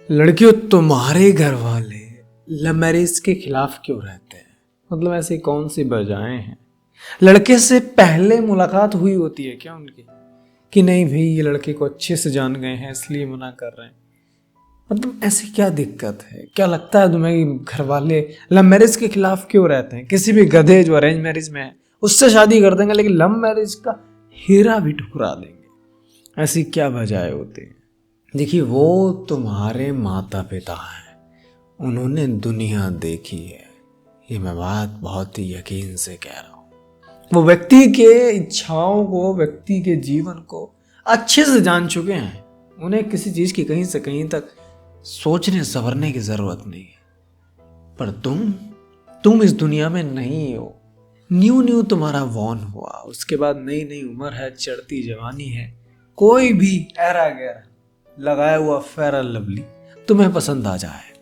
लड़कियों, तुम्हारे घर वाले लव मैरिज के खिलाफ क्यों रहते हैं? मतलब ऐसी कौन सी वजहें हैं? लड़के से पहले मुलाकात हुई होती है क्या उनकी कि नहीं भाई ये लड़के को अच्छे से जान गए हैं इसलिए मना कर रहे हैं? मतलब ऐसी क्या दिक्कत है? क्या लगता है तुम्हें कि घर वाले लव मैरिज के खिलाफ क्यों रहते हैं? किसी भी गधे जो अरेंज मैरिज में है उससे शादी कर देंगे, लेकिन लव मैरिज का हीरा भी ठुकरा देंगे। ऐसी क्या वजह होती है? देखिए, वो तुम्हारे माता पिता हैं, उन्होंने दुनिया देखी है। ये मैं बात बहुत ही यकीन से कह रहा हूँ। वो व्यक्ति के इच्छाओं को, व्यक्ति के जीवन को अच्छे से जान चुके हैं। उन्हें किसी चीज की कहीं से कहीं तक सोचने संवरने की जरूरत नहीं है। पर तुम इस दुनिया में नहीं हो। न्यू तुम्हारा वॉन हुआ, उसके बाद नई नई उम्र है, चढ़ती जवानी है, कोई भी ऐरा गैरा लगाया हुआ फेयर लवली तुम्हें पसंद आ जाए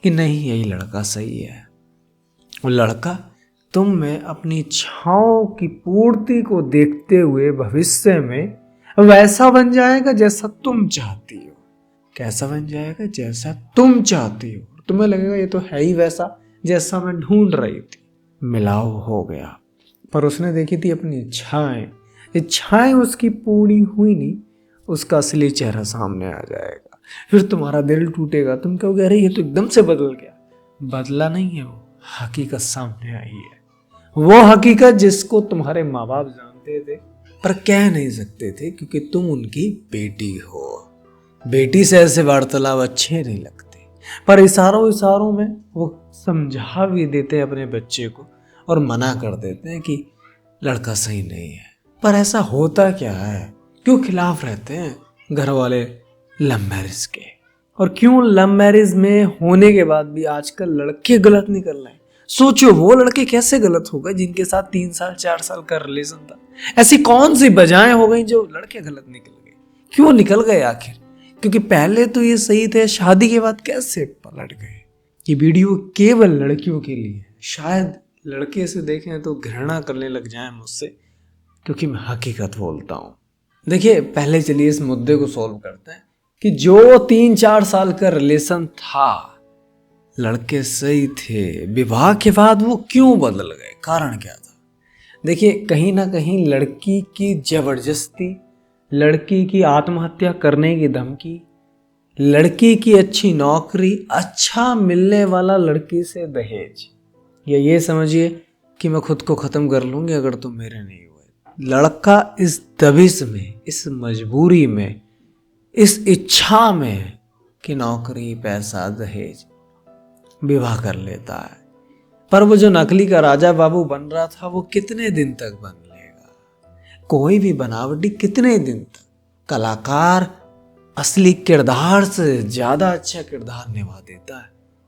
कि नहीं यही लड़का सही है। वो लड़का तुम में अपनी इच्छाओं की पूर्ति को देखते हुए भविष्य में वैसा बन जाएगा जैसा तुम चाहती हो। कैसा बन जाएगा? जैसा तुम चाहती हो। तुम्हें लगेगा ये तो है ही वैसा जैसा मैं ढूंढ रही थी। मिलाव हो गया, पर उसने देखी थी अपनी इच्छाएं उसकी पूरी हुई नहीं। उसका असली चेहरा सामने आ जाएगा, फिर तुम्हारा दिल टूटेगा। तुम कहोगे अरे ये तो एकदम से बदल गया। बदला नहीं है, वो हकीकत सामने आई है। वो हकीकत जिसको तुम्हारे माँ बाप जानते थे पर कह नहीं सकते थे, क्योंकि तुम उनकी बेटी हो। बेटी से ऐसे वार्तालाप अच्छे नहीं लगते, पर इशारों में वो समझा भी देते हैं अपने बच्चे को और मना कर देते हैं कि लड़का सही नहीं है। पर ऐसा होता क्या है? क्यों खिलाफ रहते हैं घर वाले लव मैरिज के? और क्यों लव मैरिज में होने के बाद भी आजकल लड़के गलत निकल रहे हैं? सोचो, वो लड़के कैसे गलत हो गए जिनके साथ 3 साल 4 साल का रिलेशन था? ऐसी कौन सी वजहें हो गई जो लड़के गलत निकल गए? क्यों निकल गए आखिर? क्योंकि पहले तो ये सही थे, शादी के बाद कैसे पलट गए? ये वीडियो केवल लड़कियों के लिए है। शायद लड़के से देखें तो घृणा करने लग जाए मुझसे, क्योंकि मैं हकीकत बोलता हूँ। देखिए, पहले चलिए इस मुद्दे को सॉल्व करते हैं कि जो 3-4 साल का रिलेशन था, लड़के सही थे, विवाह के बाद वो क्यों बदल गए? कारण क्या था? देखिए, कहीं ना कहीं लड़की की जबरदस्ती, लड़की की आत्महत्या करने की धमकी, लड़की की अच्छी नौकरी, अच्छा मिलने वाला लड़की से दहेज, या ये समझिए कि मैं खुद को खत्म कर लूंगी अगर तुम मेरे नहीं हुए। लड़का इस दबिश में, इस मजबूरी में, इस इच्छा में कि नौकरी, पैसा, दहेज, विवाह कर लेता है। पर वो जो नकली का राजा बाबू बन रहा था वो कितने दिन तक बन लेगा? कोई भी बनावटी कितने दिन तक? कलाकार असली किरदार से ज्यादा अच्छा किरदार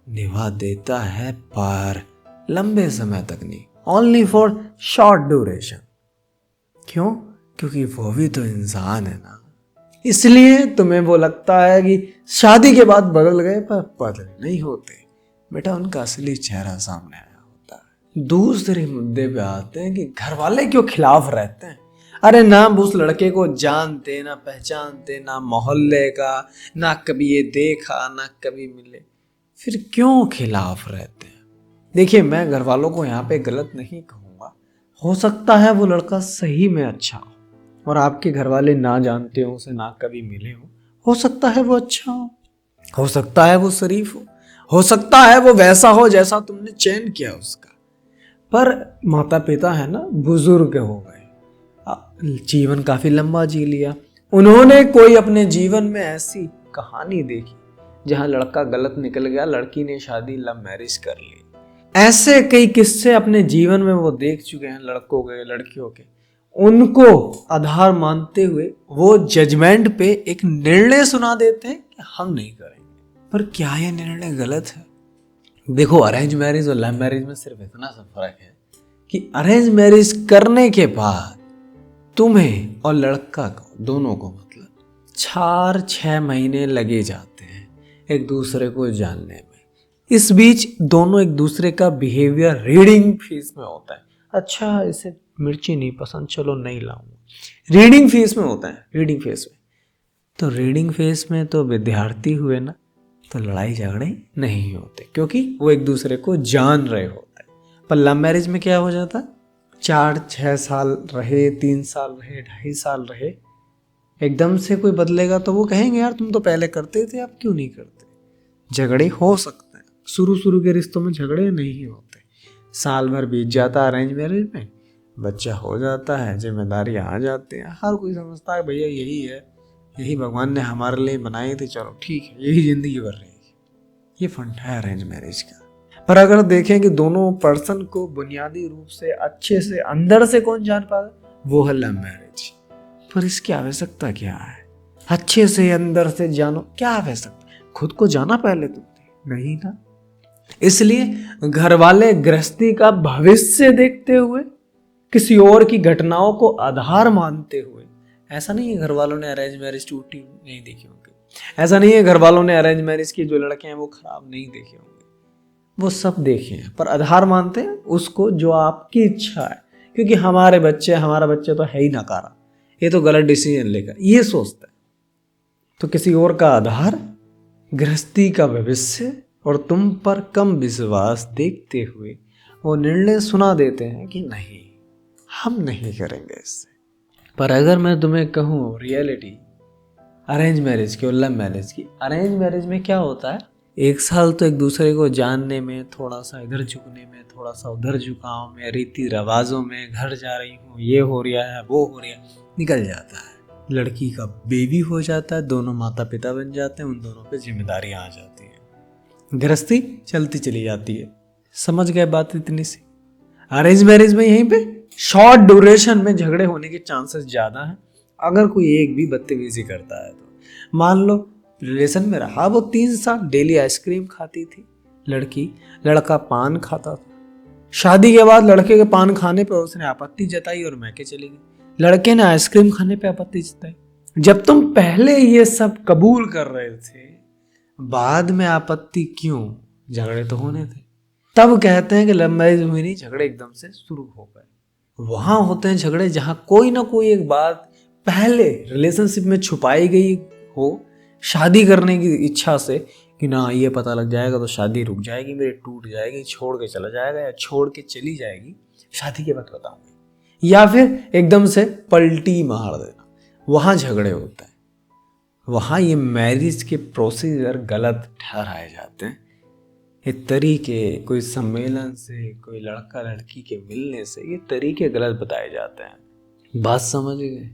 निभा देता है पर लंबे समय तक नहीं, ओनली फॉर शॉर्ट ड्यूरेशन। क्यों? क्योंकि वो भी तो इंसान है ना। इसलिए तुम्हें वो लगता है कि शादी के बाद बदल गए, पर बदल नहीं होते बेटा, उनका असली चेहरा सामने आया होता है। दूसरे मुद्दे पे आते हैं कि घर वाले क्यों खिलाफ रहते हैं। अरे ना उस लड़के को जानते, ना पहचानते, ना मोहल्ले का, ना कभी ये देखा, ना कभी मिले, फिर क्यों खिलाफ रहते हैं? देखिए, मैं घर वालों को यहाँ पे गलत नहीं कहूँगा। हो सकता है वो लड़का सही में अच्छा हो और आपके घर वाले ना जानते हो उसे, ना कभी मिले हो सकता है वो अच्छा हो सकता है वो शरीफ हो सकता है वो वैसा हो जैसा तुमने चयन किया उसका। पर माता पिता है ना, बुजुर्ग हो गए, जीवन काफी लंबा जी लिया, उन्होंने कोई अपने जीवन में ऐसी कहानी देखी जहां लड़का गलत निकल गया, लड़की ने शादी लव मैरिज कर ली। ऐसे कई किस्से अपने जीवन में वो देख चुके हैं, लड़कों के, लड़कियों के। उनको आधार मानते हुए वो जजमेंट पे एक निर्णय सुना देते हैं कि हम नहीं करेंगे। पर क्या यह निर्णय गलत है? देखो, अरेंज मैरिज और लव मैरिज में सिर्फ इतना सा फर्क है कि अरेंज मैरिज करने के बाद तुम्हें और लड़का को, दोनों को, मतलब 4-6 महीने लगे जाते हैं एक दूसरे को जानने में। इस बीच दोनों एक दूसरे का बिहेवियर रीडिंग फेज में होता है। अच्छा, इसे मिर्ची नहीं पसंद, चलो नहीं लाऊंगा। रीडिंग फेज में होता है, रीडिंग फेज में। तो रीडिंग फेज में तो विद्यार्थी हुए ना, तो लड़ाई झगड़े नहीं होते, क्योंकि वो एक दूसरे को जान रहे होते हैं। पर लव मैरिज में क्या हो जाता, 4-6 साल रहे, 3 साल रहे, 2.5 साल रहे, एकदम से कोई बदलेगा तो वो कहेंगे यार तुम तो पहले करते थे, अब क्यों नहीं करते। झगड़े हो सकते हैं, शुरू के रिश्तों में झगड़े नहीं होते। साल भर बीत जाता है अरेंज मैरिज में, बच्चा हो जाता है, जिम्मेदारी आ जाती है, हर कोई समझता है भैया यही है, यही भगवान ने हमारे लिए बनाई थी, चलो ठीक है, यही जिंदगी भर रहेगी। ये फंडा है अरेंज मैरिज का। पर अगर देखें कि दोनों पर्सन को बुनियादी रूप से अच्छे से अंदर से कौन जान पाता, वो है लव मैरिज। पर इसकी आवश्यकता क्या है, अच्छे से अंदर से जानो, क्या आवश्यकता, खुद को जाना पहले तुमने, नहीं ना। इसलिए घर वाले गृहस्थी का भविष्य देखते हुए, किसी और की घटनाओं को आधार मानते हुए, ऐसा नहीं है घर वालों ने अरेंज मैरिज टूटी नहीं देखी होंगी, ऐसा नहीं है घर वालों ने अरेंज मैरिज की जो लड़के हैं वो खराब नहीं देखे होंगे, वो सब देखे हैं, पर आधार मानते हैं उसको जो आपकी इच्छा है, क्योंकि हमारा बच्चे तो है ही नकारा, ये तो गलत डिसीजन लेगा, ये सोचता है। तो किसी और का आधार, गृहस्थी का भविष्य और तुम पर कम विश्वास देखते हुए वो निर्णय सुना देते हैं कि नहीं, हम नहीं करेंगे इससे। पर अगर मैं तुम्हें कहूँ रियलिटी अरेंज मैरिज की और लव मैरिज की, अरेंज मैरिज में क्या होता है, 1 साल तो एक दूसरे को जानने में, थोड़ा सा इधर झुकने में, थोड़ा सा उधर झुकाव में, रीति रिवाजों में, घर जा रही हूँ, ये हो रहा है, वो हो रहा है, निकल जाता है। लड़की का बेबी हो जाता है, दोनों माता पिता बन जाते हैं, उन दोनों पे जिम्मेदारी आ जाती है, गृहस्थी चलती चली जाती है। समझ गए बात इतनी सी। अरेंज मैरिज में यहीं पे शॉर्ट ड्यूरेशन में झगड़े होने के चांसेस ज़्यादा हैं, अगर कोई एक भी बदतमीजी करता है तो। मान लो रिलेशन में रहा वो 3 साल, डेली आइसक्रीम खाती थी लड़की, लड़का पान खाता था। शादी के बाद लड़के के पान खाने पर उसने आपत्ति जताई और मैके चली गई, लड़के ने आइसक्रीम खाने पे आपत्ति जताई। जब तुम पहले ये सब कबूल कर रहे थे, बाद में आपत्ति क्यों, झगड़े तो होने थे। तब कहते हैं कि लव मैरिज हुई नहीं, झगड़े एकदम से शुरू हो गए। वहां होते हैं झगड़े जहां कोई ना कोई एक बात पहले रिलेशनशिप में छुपाई गई हो, शादी करने की इच्छा से कि ना ये पता लग जाएगा तो शादी रुक जाएगी, मेरी टूट जाएगी, छोड़ के चला जाएगा या छोड़ के चली जाएगी, शादी के बाद बताऊंगी, या फिर एकदम से पलटी मार देना, वहां झगड़े होते हैं। वहां ये मैरिज के प्रोसीजर गलत ठहराए जाते हैं। ये तरीके, कोई सम्मेलन से, कोई लड़का लड़की के मिलने से, ये तरीके गलत बताए जाते हैं। बात समझ गए।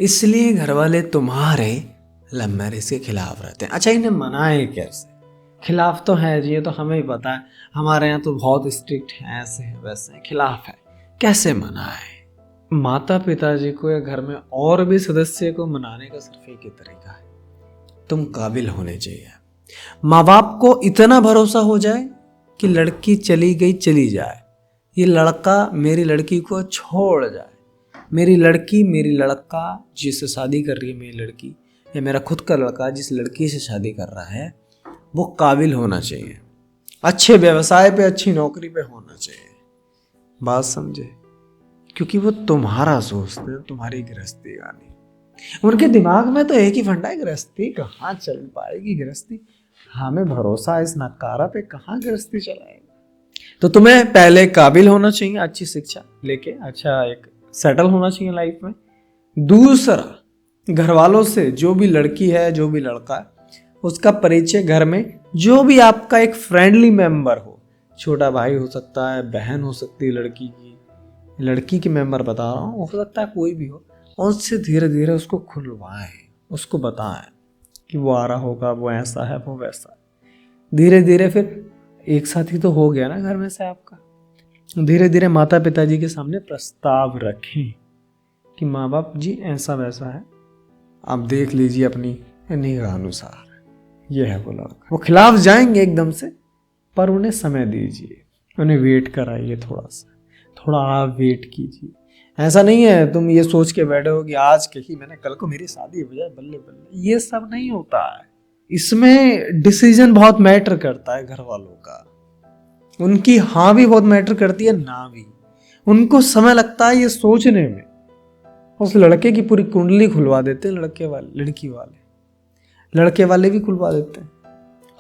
इसलिए घर वाले तुम्हारे लव मैरिज के खिलाफ रहते हैं। अच्छा, इन्हें मनाए कैसे? खिलाफ तो है जी, ये तो हमें ही पता है, हमारे यहाँ तो बहुत स्ट्रिक्ट है, ऐसे है वैसे है, खिलाफ है। कैसे मनाए? माता पिताजी को या घर में और भी सदस्य को मनाने का सिर्फ एक ही तरीका है, तुम काबिल होने चाहिए। माँ बाप को इतना भरोसा हो जाए कि लड़की चली गई चली जाए, ये लड़का मेरी लड़की को छोड़ जाए, मेरी लड़की, मेरी लड़का जिससे शादी कर रही है मेरी लड़की, या मेरा खुद का लड़का जिस लड़की से शादी कर रहा है, वो काबिल होना चाहिए, अच्छे व्यवसाय पे, अच्छी नौकरी पे होना चाहिए। बात समझे? क्योंकि वो तुम्हारा सोचते हैं, तुम्हारी गृहस्थी का नहीं। उनके दिमाग में तो एक ही फंडा है, गृहस्थी कहाँ चल पाएगी, गृहस्थी, हमें भरोसा इस नकारा पे, कहाँ गृहस्थी चलाएगी। तो तुम्हें पहले काबिल होना चाहिए, अच्छी शिक्षा लेके, अच्छा एक सेटल होना चाहिए लाइफ में। दूसरा, घर वालों से, जो भी लड़की है, जो भी लड़का है, उसका परिचय घर में जो भी आपका एक फ्रेंडली मेंबर हो, छोटा भाई हो सकता है, बहन हो सकती है लड़की की मेंबर बता रहा हूँ, हो सकता है कोई भी हो, उससे धीरे धीरे उसको खुलवाएं, उसको बताएं कि वो आ रहा होगा, वो ऐसा है, वो वैसा है। धीरे धीरे फिर एक साथ ही तो हो गया ना घर में से आपका, धीरे धीरे माता पिताजी के सामने प्रस्ताव रखें कि माँ बाप जी ऐसा वैसा है, आप देख लीजिए अपनी निगाह अनुसार, ये है वो लड़का। वो खिलाफ जाएंगे एकदम से, पर उन्हें समय दीजिए, उन्हें वेट कराइए, थोड़ा आप वेट कीजिए। ऐसा नहीं है तुम ये सोच के बैठे हो कि आज कहीं मैंने, कल को मेरी शादी हो जाए, बल्ले बल्ले, ये सब नहीं होता है। इसमें डिसीजन बहुत मैटर करता है घर वालों का, उनकी हाँ भी बहुत मैटर करती है, ना भी। उनको समय लगता है ये सोचने में। उस लड़के की पूरी कुंडली खुलवा देते हैं लड़के वाले, लड़की वाले, लड़के वाले भी खुलवा देते हैं।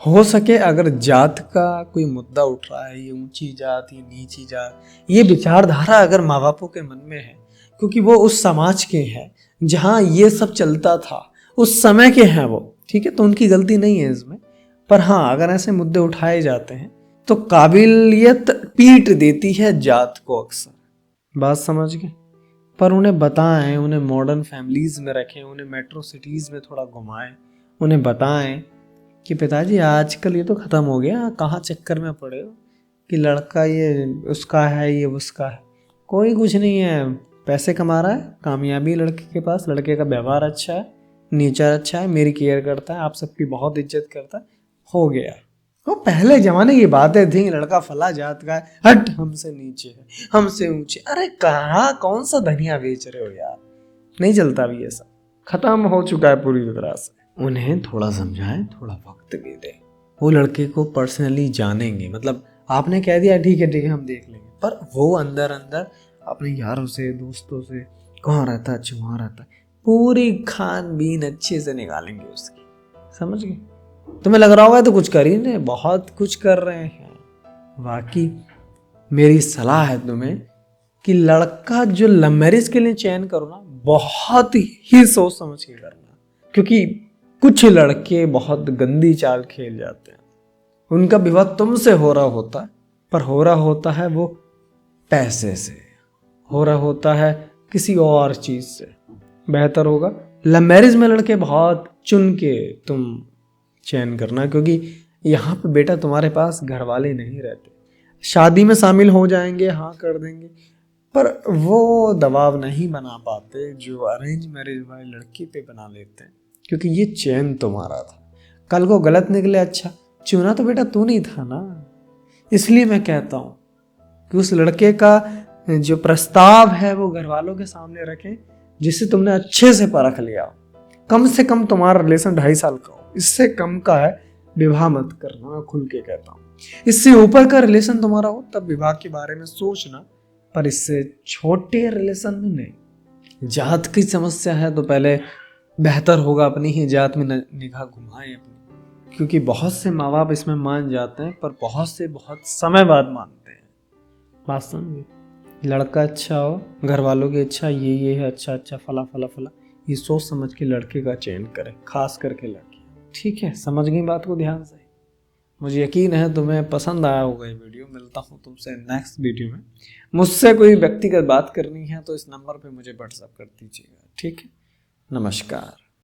हो सके अगर जात का कोई मुद्दा उठ रहा है, ये ऊंची जात, ये नीची जात, ये विचारधारा अगर माँ बापों के मन में है, क्योंकि वो उस समाज के हैं जहाँ ये सब चलता था, उस समय के हैं वो, ठीक है, तो उनकी गलती नहीं है इसमें। पर हाँ, अगर ऐसे मुद्दे उठाए जाते हैं तो काबिलियत पीट देती है जात को अक्सर। बात समझ गए? पर उन्हें बताएं, उन्हें मॉडर्न फैमिलीज में रखें, उन्हें मेट्रो सिटीज में थोड़ा घुमाएं, उन्हें बताएं कि पिताजी आजकल ये तो ख़त्म हो गया, कहाँ चक्कर में पड़े हो कि लड़का ये उसका है, ये उसका है। कोई कुछ नहीं है, पैसे कमा रहा है, कामयाबी लड़के के पास, लड़के का व्यवहार अच्छा है, नेचर अच्छा है, मेरी केयर करता है, आप सबकी बहुत इज्जत करता है, हो गया। वो पहले जमाने की बातें थी, लड़का फला जात का है, हट हमसे नीचे है, हमसे ऊंचे। अरे कहाँ, कौन सा धनिया बेच रहे हो यार, नहीं चलता भी, ये सब खत्म हो चुका है पूरी तरह से। उन्हें थोड़ा समझाएं, थोड़ा वक्त भी दें। वो लड़के को पर्सनली जानेंगे, मतलब आपने कह दिया ठीक है हम देख लेंगे, पर वो अंदर अंदर अपने यारों से, दोस्तों से, कहाँ रहता है, अच्छा वहाँ रहता है, पूरी खान बीन अच्छे से निकालेंगे उसकी। समझ गए? तुम्हें लग रहा होगा तो कुछ कर ही नहीं, बहुत कुछ कर रहे हैं। बाकी मेरी सलाह है तुम्हें कि लड़का जो लव मैरिज के लिए चयन करो ना, बहुत ही सोच समझ के करना, क्योंकि कुछ लड़के बहुत गंदी चाल खेल जाते हैं। उनका विवाह तुमसे हो रहा होता है, पर हो रहा होता है वो पैसे से, हो रहा होता है किसी और चीज से। बेहतर होगा लव मैरिज में लड़के बहुत चुन के तुम चयन करना, क्योंकि यहाँ पे बेटा तुम्हारे पास घर वाले नहीं रहते। शादी में शामिल हो जाएंगे, हाँ कर देंगे, पर वो दबाव नहीं बना पाते जो अरेंज मैरिज वाले लड़की पे बना लेते हैं, क्योंकि ये चयन तुम्हारा था। कल को गलत निकले, अच्छा चुना तो बेटा तू नहीं था ना। इसलिए मैं कहता हूँ कि उस लड़के का जो प्रस्ताव है वो घर वालों के सामने रखें, जिसे तुमने अच्छे से परख लिया। कम से कम तुम्हारा रिलेशन 2.5 साल का हो, इससे कम का है विवाह मत करना, मैं खुल के कहता हूँ। इससे ऊपर का रिलेशन तुम्हारा हो तब विवाह के बारे में सोचना, पर इससे छोटे रिलेशन में नहीं। जात की समस्या है तो पहले बेहतर होगा अपनी ही जात में निगाह घुमाएं अपनी, क्योंकि बहुत से माँ बाप इसमें मान जाते हैं, पर बहुत से बहुत समय बाद मानते हैं। बात समझिए? लड़का अच्छा हो, घर वालों की इच्छा ये है, अच्छा अच्छा फला फला फला, ये सोच समझ के लड़के का चयन करें, खास करके लड़की। ठीक है, समझ गई बात को ध्यान से? मुझे यकीन है तुम्हें पसंद आया होगा ये वीडियो। मिलता हूँ तुमसे नेक्स्ट वीडियो में। मुझसे कोई व्यक्तिगत बात करनी है तो इस नंबर पे मुझे व्हाट्सएप कर दीजिएगा। ठीक है, नमस्कार।